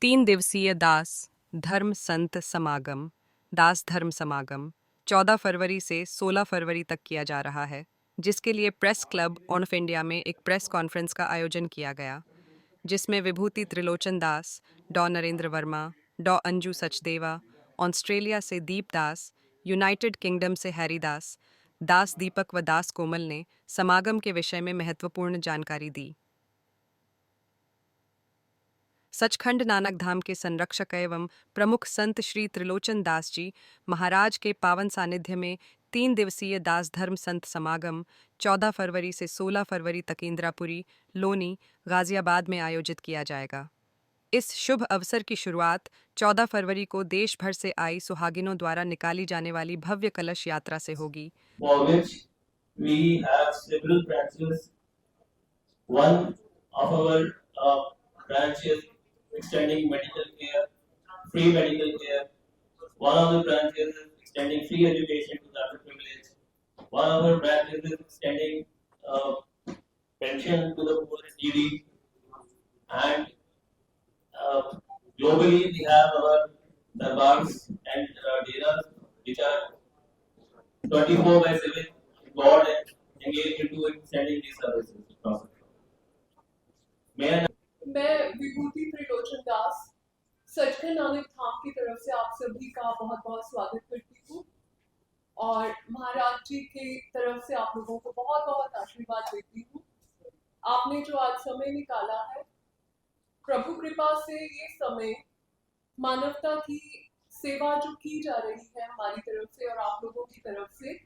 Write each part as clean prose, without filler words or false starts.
3 दिवसीय दास धर्म संत समागम दास धर्म समागम 14 फरवरी से 16 फरवरी तक किया जा रहा है, जिसके लिए प्रेस क्लब ऑफ इंडिया में एक प्रेस कॉन्फ्रेंस का आयोजन किया गया, जिसमें विभूति त्रिलोचन दास, डॉ नरेंद्र वर्मा, डॉ अंजू सचदेवा, ऑस्ट्रेलिया से दीप दास, यूनाइटेड किंगडम से हैरी दास, दास दीपक व दास कोमल ने समागम के विषय में महत्वपूर्ण जानकारी दी। सचखंड नानक धाम के संरक्षक एवं प्रमुख संत श्री त्रिलोचन दास जी महाराज के पावन सानिध्य में 3 दिवसीय दास धर्म संत समागम 14 फरवरी से 16 फरवरी तक इंदिरापुरी, लोनी, गाजियाबाद में आयोजित किया जाएगा। इस शुभ अवसर की शुरुआत 14 फरवरी को देश भर से आई सुहागिनों द्वारा निकाली जाने वाली भव्य कलश यात्रा से होगी। For which we have several branches. One of our branches extending medical care, free medical care. One of the branches is extending free education to the underprivileged. One of our branches is extending pension to the poor and needy. And globally, we have our darbars and deras, which are 24/7 God engaged into extending these services. मैं विभूति त्रिलोचन दास सचखंड नानक धाम की तरफ से आप सभी का बहुत बहुत स्वागत करती हूँ और महाराज जी की तरफ से आप लोगों को बहुत बहुत आशीर्वाद देती हूँ। आपने जो आज समय निकाला है, प्रभु कृपा से ये समय मानवता की सेवा जो की जा रही है हमारी तरफ से और आप लोगों की तरफ से,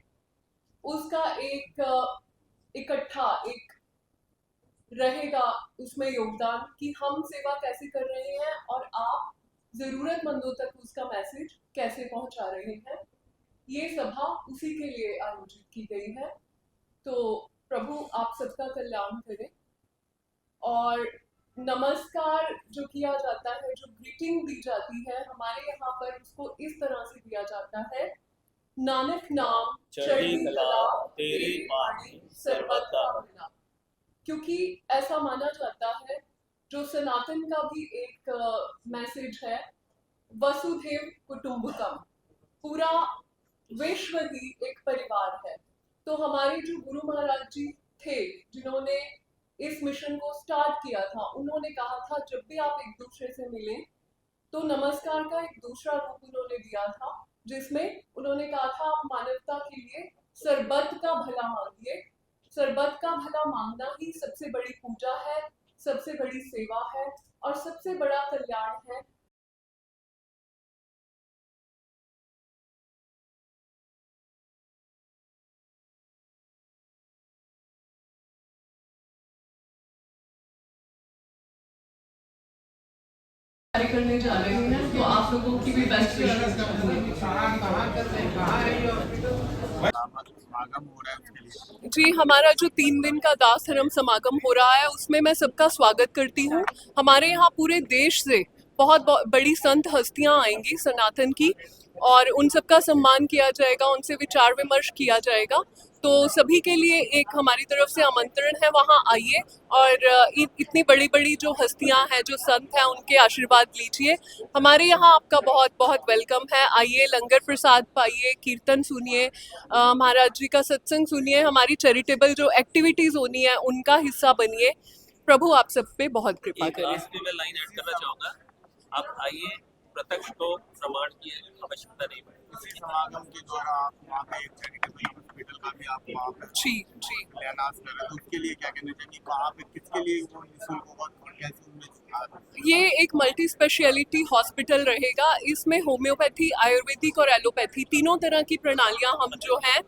उसका एक इकट्ठा एक रहेगा उसमें योगदान कि हम सेवा कैसे कर रहे हैं और आप जरूरतमंदों तक उसका मैसेज कैसे पहुंचा रहे हैं। ये सभा उसी के लिए आयोजित की गई है। तो प्रभु आप सबका कल्याण करें। और नमस्कार जो किया जाता है, जो ग्रीटिंग दी जाती है हमारे यहाँ पर, उसको इस तरह से दिया जाता है, नानक नाम चढ़ी कला तेरे पानी सर्वदा भला। क्योंकि ऐसा माना जाता है, जो सनातन का भी एक मैसेज है, वसुधैव कुटुंबकम, पूरा विश्व ही एक परिवार है। तो हमारे जो गुरु महाराज जी थे, जिन्होंने इस मिशन को स्टार्ट किया था, उन्होंने कहा था जब भी आप एक दूसरे से मिलें तो नमस्कार का एक दूसरा रूप उन्होंने दिया था, जिसमें उन्होंने कहा था आप मानवता के लिए सरबत का भला मांगिए। सरबत का भला मांगना ही सबसे बड़ी पूजा है, सबसे बड़ी सेवा है और सबसे बड़ा कल्याण है। करने जा रहे हैं, तो आप लोगों की भी बेस्ट विशेस। जी, हमारा जो 3 दिन का दास धर्म समागम हो रहा है, उसमें मैं सबका स्वागत करती हूँ। हमारे यहाँ पूरे देश से बहुत बड़ी संत हस्तियाँ आएंगी सनातन की, और उन सबका सम्मान किया जाएगा, उनसे विचार विमर्श किया जाएगा। तो सभी के लिए एक हमारी तरफ से आमंत्रण है, वहाँ आइए और इतनी बड़ी बड़ी जो हस्तियाँ हैं, जो संत हैं, उनके आशीर्वाद लीजिए। हमारे यहाँ आपका बहुत बहुत वेलकम है। आइए, लंगर प्रसाद पाइए, कीर्तन सुनिए, महाराज जी का सत्संग सुनिए, हमारी चैरिटेबल जो एक्टिविटीज होनी है उनका हिस्सा बनिए। प्रभु आप सब पे बहुत कृपा करें। मैं लाइन ऐड करना चाहूँगा, आप आइए, प्रत्यक्ष को प्रमाण की आवश्यकता नहीं पड़ेगी। इसी समागम के द्वारा आप वहाँ पे एक चैरिटेबल हॉस्पिटल का भी आप वहाँ पे शिलान्यास कर रहे हैं, तो उसके लिए क्या कहना चाहिए, कहाँ पे किसके लिए वो निःशुल्क होगा और कैसे उनमें? ये एक मल्टी स्पेशलिटी हॉस्पिटल रहेगा। इसमें होम्योपैथी, आयुर्वेदिक और एलोपैथी तीनों तरह की प्रणालियाँ हम जो हैं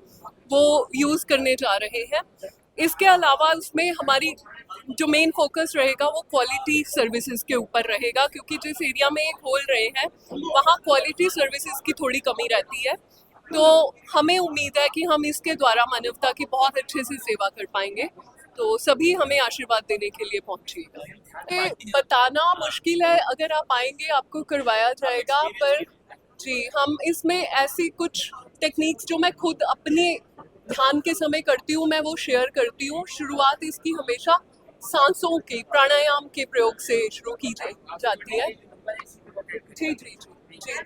वो यूज़ करने जा रहे हैं। इसके अलावा उसमें हमारी जो मेन फोकस रहेगा वो क्वालिटी सर्विसेज के ऊपर रहेगा, क्योंकि जिस एरिया में ये खोल रहे हैं वहाँ क्वालिटी सर्विसेज की थोड़ी कमी रहती है। तो हमें उम्मीद है कि हम इसके द्वारा मानवता की बहुत अच्छे से सेवा कर पाएंगे। तो सभी हमें आशीर्वाद देने के लिए पहुंचिएगा। बताना मुश्किल है, अगर आप आएंगे आपको करवाया जाएगा। पर जी, हम इसमें ऐसी कुछ टेक्निक्स जो मैं खुद अपने ध्यान के समय करती हूँ, मैं वो शेयर करती हूँ। शुरुआत इसकी हमेशा सांसों के प्राणायाम के प्रयोग से शुरू की जाती है। जी जी जी जी